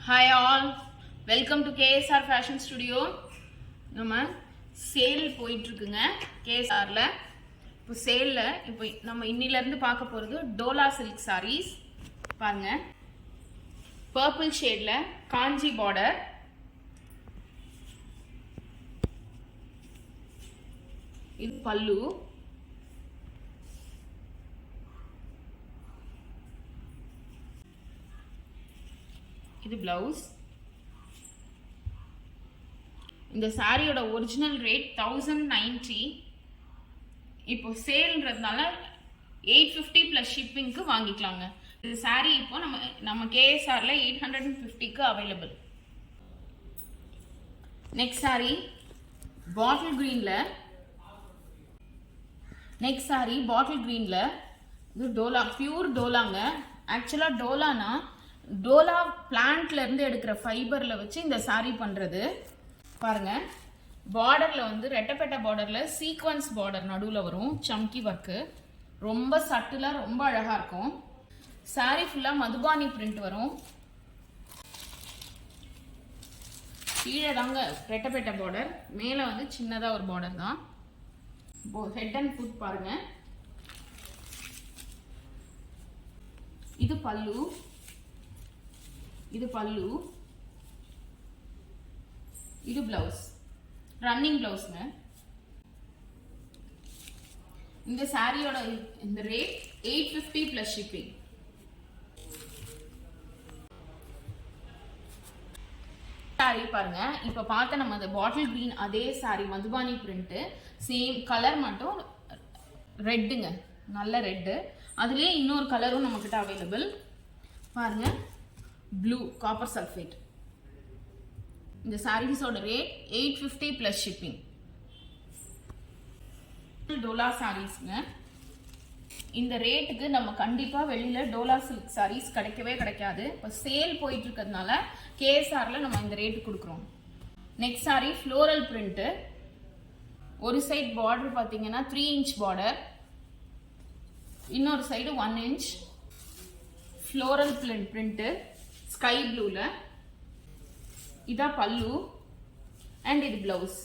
Hi all, welcome to KSR Fashion Studio. நம்ம sale போயிட்டு இருக்குங்க KSRல. இப்போ சேல்ல இப்போ நம்ம இன்னில இருந்து பார்க்க போறது டோலா சில்க் sarees. பாருங்க. பர்பிள் ஷேட்ல காஞ்சி border. இது பல்லு. இது blouse. இந்த சாரியோட ஒரிஜினல் ரேட் 1090. இப்போ சேல்ன்றதுனால 850 பிளஸ் ஷிப்பிங்க்கு வாங்கிக்கலாங்க. இது சாரி இப்போ நம்ம KSRல 850க்கு அவைலபிள். நெக்ஸ்ட் சாரி பாட்டில் கிரீன்ல. இது டோலா, பியூர் டோலாங்க. ஆக்சுவலா டோலானா டோலா பிளான்ட்ல இருந்து எடுக்கிற ஃபைபர்ல வச்சு இந்த சாரி பண்றது. பாருங்க, பார்டர்ல வந்து ரெட்டப்பட்ட பார்டர்ல சீக்வன்ஸ் பார்டர் நடுவில் வரும், சம்கி ஒர்க்கு. ரொம்ப சட்டிலா ரொம்ப அழகா இருக்கும். சாரி ஃபுல்லா மதுபானி பிரிண்ட் வரும். கீழே தாங்க ரெட்டப்பட்ட பார்டர், மேலே வந்து சின்னதா ஒரு பார்டர் தான். ஹெட் அண்ட் ஃபுட் பாருங்க. இது பல்லு. இது பிளவுஸ், ரன்னிங் பிளவுஸ்ங்க. இந்த சாரியோட இந்த ரேட் 850 பிளஸ் ஷிப்பிங். சாரி பாருங்க, இப்ப பார்த்த நம்ம அந்த பாட்டில் கிரீன் அதே sorry Madhubani print, same colour மட்டும் ரெட்டுங்க, நல்ல ரெட்டு. அதுலயே இன்னொரு கலரும் நம்ம கிட்ட அவைலபிள். பாருங்க, ப்ளூ காப்பர் சல்ஃபேட். இந்த சாரீஸோட ரேட் 850 பிளஸ் ஷிப்பிங். டோலா சாரீஸ்ங்க. இந்த ரேட்டுக்கு நம்ம கண்டிப்பா வெளியில டோலா சில்க் சாரீஸ் கிடைக்கவே கிடைக்காது. இப்போ சேல் போயிட்டு இருக்கிறதுனால KSRல நம்ம இந்த ரேட்டு கொடுக்குறோம். Next sari floral print. ஒரு சைடு பார்டர் பார்த்தீங்கன்னா 3 இன்ச் பார்டர், இன்னொரு side 1 inch. Floral print sky ப்ளூல. இதா பல்லு அண்ட் இது பிளவுஸ்.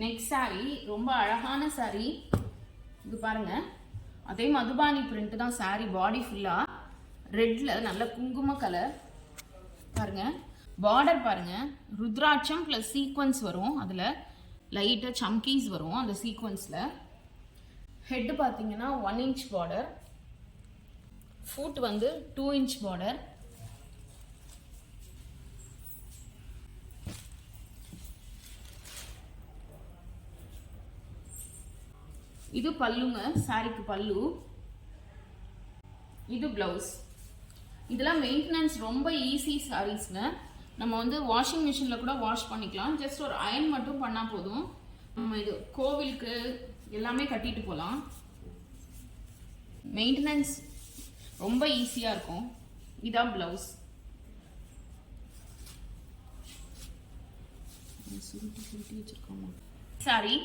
நெக்ஸ்ட் சாரி ரொம்ப அழகான சாரி. இது பாருங்க, அதே மதுபானி பிரிண்ட் தான் சாரி பாடி ஃபுல்லா. ரெட்ல நல்ல குங்கும கலர். பாருங்க, பார்டர் பாருங்க, ருத்ராட்சம் பிளஸ் சீக்வன்ஸ் வரும். அதுல லைட்டா சம்கீஸ் வரும் அந்த சீக்வன்ஸ்ல. ஹெட் பாத்தீங்கன்னா 1 இன்ச் பார்டர், ஃபுட் வந்து 2 இன்ச் பார்டர். இது பல்லுங்க, சாரிக்கு பல்லு. இது பிளவுஸ். இதெல்லாம் மெயின்டெனன்ஸ் ரொம்ப ஈஸி சாரீஸ்ங்க. நம்ம வந்து வாஷிங் மிஷினில் கூட வாஷ் பண்ணிக்கலாம். ஜஸ்ட் ஒரு அயன் மட்டும் பண்ணால் போதும். நம்ம இது கோவிலுக்கு எல்லாமே கட்டிட்டு போகலாம். மெயின்டெனன்ஸ் ரொம்ப ஈஸியாக இருக்கும். இதான் பிளவுஸ். சாரி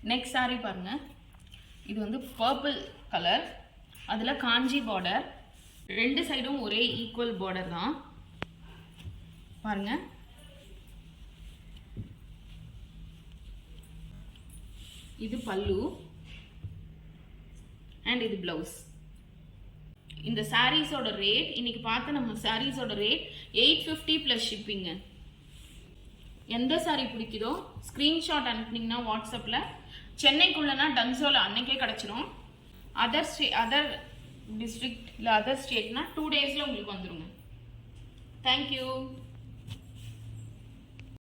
நெக்ஸ்ட் சாரி பாருங்க. இது வந்து பர்பிள் கலர், அதில் காஞ்சி பார்டர். ரெண்டு சைடும் ஒரே ஈக்குவல் பார்டர் தான். பாருங்க, இது பல்லு அண்ட் இது பிளவுஸ். இந்த சாரீஸோட ரேட் இன்னைக்கு பார்த்த நம்ம சாரீஸோட ரேட் 850 பிளஸ் ஷிப்பிங்க. எந்த சாரி பிடிக்குதோ ஸ்கிரீன்ஷாட் அனுப்புனீங்கன்னா வாட்ஸ்அப்ல, சென்னைக்குள்ளனா டன்சோல அன்னைக்கே கிடைச்சிரும். அதர் டிஸ்ட்ரிக்ட் இல்லை அதர் ஸ்டேட்னா 2 டேஸ்ல உங்களுக்கு வந்துருங்க. தேங்க்யூ.